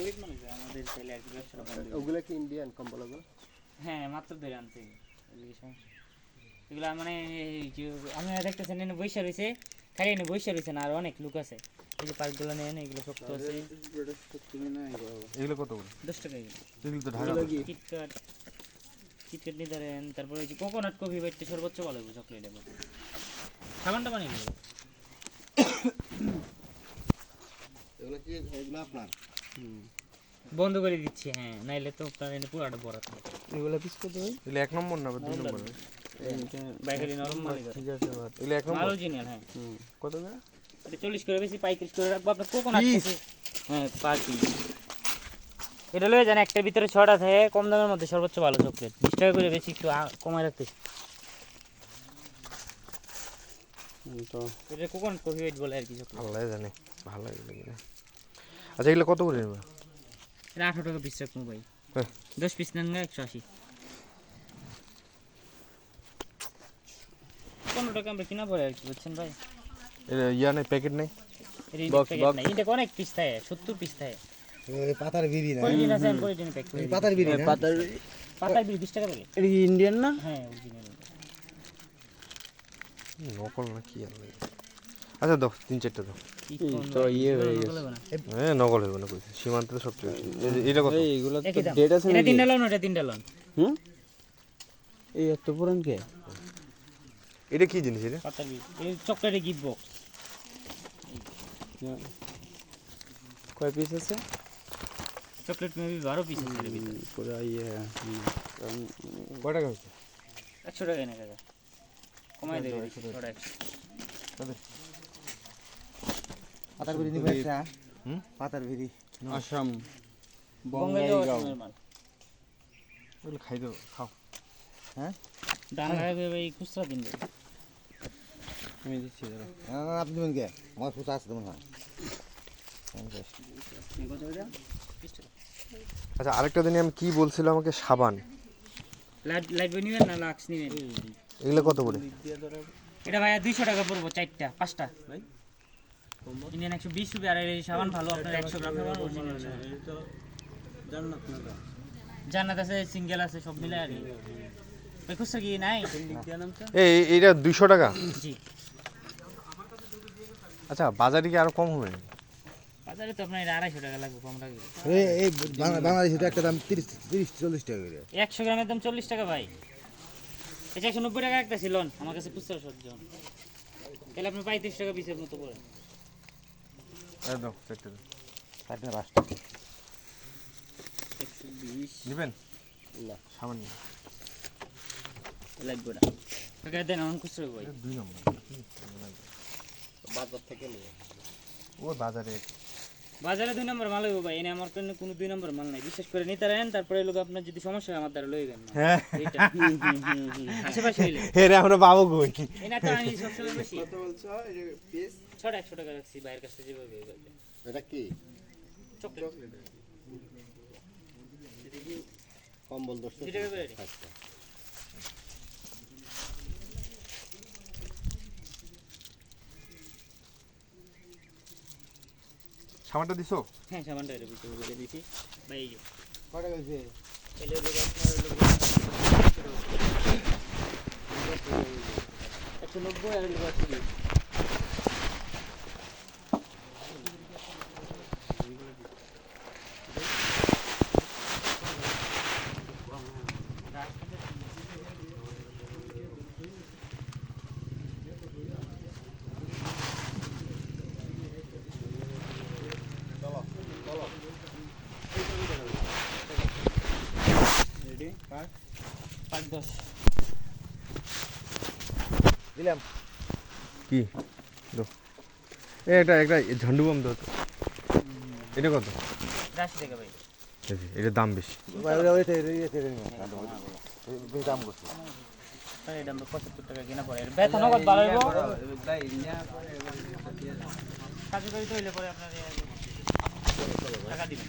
আমাদের ছেলে আর কি ব্যবসাটা বন্ধ করে। ওগুলা কি ইন্ডিয়ান কম্বলগুলো? হ্যাঁ মাত্র ধরে আনছে এগুলা মানে এই যে আমি দেখতেছেন এনে বৈশা রয়েছে খালি এনে বৈশা রয়েছে না আর অনেক লোক আছে এই যে পার্কগুলো নেন এগুলো শক্ত আছে এগুলো কত করে? 10 টাকা এগুলো এগুলো তো ঢাকা কিটক্যাট কিটক্যাট নিতে পারেন তারপরে ওই যে কোকোনাট কফি বাইটটা সর্বোচ্চ ভালো হবে চকলেট এবং সাবানটা বানিয়ে দেবো এগুলো কি এগুলো আপনার? বন্ধ করে দিচ্ছি হ্যাঁ নাইলে তো আপনার এনে পুরাটা বড় থাকবে এগুলো পিস কত ভাই? এগুলো 1 নম্বর না 2 নম্বর? বাইরে নরম মাল ঠিক আছে বাদ। এগুলো 1 নম্বর। মাল অরিজিনাল হ্যাঁ কত করে? এটা 40 করে বেশি 35 করে রাখবো আপনার কোকোনাট কফি হ্যাঁ পার পিস এটা লয়ে যান একটার ভিতরে 6টা থাকে কম দামের মধ্যে সর্বোচ্চ ভালো চকলেট 20 টাকা করে বেশি একটু কমায় রাখতেছি তো এটা কোকোনাট কফি ওয়েট বলে আর কি চকলেট আল্লাহ জানে ভালো এগুলো কিনা। আচ্ছা এগুলো কত করে নেবে? এটা 18 টাকা পিস রাখবো ভাই হ্যাঁ 10 পিস নেন না 180 15 টাকা আমরা কিনা পড়ে আর কি বুঝছেন ভাই এটা ইয়া নেই প্যাকেট নেই? বক্স বক্স এটা অনেক পিস থাকে 70 পিস থাকে এই পাতার বিড়ি না? কোরিজিন আছে কোরিজিন প্যাক করে পাতার বিড়ি না? পাতার বিল 20 টাকা বলে এটা কি ইন্ডিয়ান না? হ্যাঁ অরিজিনাল নকল না কি আল্লাহ। আচ্ছা দাও 3-4টা দাও। তো ইয়ে হয়ে গেছে। হ্যাঁ নকল হবে না কইছে সীমান্তে তো সবচেয়ে বেশি। এটা কত? এইগুলো তো একই দাম ডেট আছে এটা নাকি? 3টা লোন এটা 3টা লোন এই এত পুরান কে? এটা কি জিনিস এটা? পাতার বিল এই চকলেটে গিফট বক্স কয় পিস আছে? চকলেট মেবি 12 পিস আছে এর ভিতরে পুরো ইয়ে কয় টাকা হচ্ছে? 100 টাকা এনে কাকা কমাই দেবে 100 টাকা পাতার বিড়ি নিবে একটা? পাতার বিড়ি আসাম বঙ্গাইগাঁও আসামের মাল এগুলো খাই দাও খাও। হ্যাঁ দাম লাগবে ভাই খুচরা দিন ভাই আমি দিচ্ছি দাঁড়া। না আপনি দিবেন কে? আমার খুচরা আছে তোমার হয়। আচ্ছা আরেকটা দিন আমি কি বলছিলাম আমাকে সাবান লাইট নিবেন না লাক্স নিবেন এগুলো কত করে? এটা ভাইয়া 200 টাকা পড়বো 4টা 5টা ভাই ইন্ডিয়ান 120 রুপি আর এই সাবান ভালো আপনার 100 গ্রাম সাবান অরিজিনাল জান্নাত আছে সিঙ্গেল আছে সব মিলে আর ভাই খুচরা কি নাই এইটা 200 টাকা? জি আচ্ছা বাজারে কি আরো কম হবে? বাজারে তো আপনার 250 টাকা লাগবে কম লাগবে এই বাংলাদেশে তো একটা দাম 30-40 টাকা করে। 100 গ্রামের দাম 40 টাকা ভাই এটা 190 টাকা একটা ছিল আমার কাছে খুচরা সহ্য তাহলে আপনি 35 টাকা পিসের মতো পড়ে এই দাও একটা দাও। কাটনা 5 টাকা। 120 নেবেন? না সাবান নিন। লাগবে না কাকা দেন আমার খুচরা ভাই 2 নম্বর বাজার থেকে নিয়ে। ওই বাজারে বাজারে 2 নম্বর মাল হইব ভাই এনে আমার কোনো 2 নম্বর মাল নাই বিশেষ করে নিতে পারেন তারপরে লোক আপনার যদি সমস্যা হয় আমার দ্বারা লইবেন না হ্যাঁ এইটা আশেপাশে হইলে রে আমরা পাবো কই? এনা তো আমি সবসময় বেশি কত বলছো এই যে পিস? 100 টাকা রাখছি বাইরের কাছে যেভাবে এটা কি? চকলেট কম্বল দোস্ত। 2 টাকা করে আচ্ছা সাবানটা দিছো? হ্যাঁ সাবানটা এর ভিতরে বলে দিছি ভাই এই যে কয়টা গেছে? এলে লোক আপনার লোক 190 আর লোক 80 রেডি? কাট। 5-10 দিলাম। কি দাও একটা ঝান্ডু বাম দাও তো। এটা কত? 80 টাকা ভাই এটার দাম বেশি। বেশ দাম করছে। এটা আমরা 75 টাকা কিনা পড়ে বেতন নগদ ভালো হইব কাজু করি তো হইলে পরে আপনার টাকা দিবেন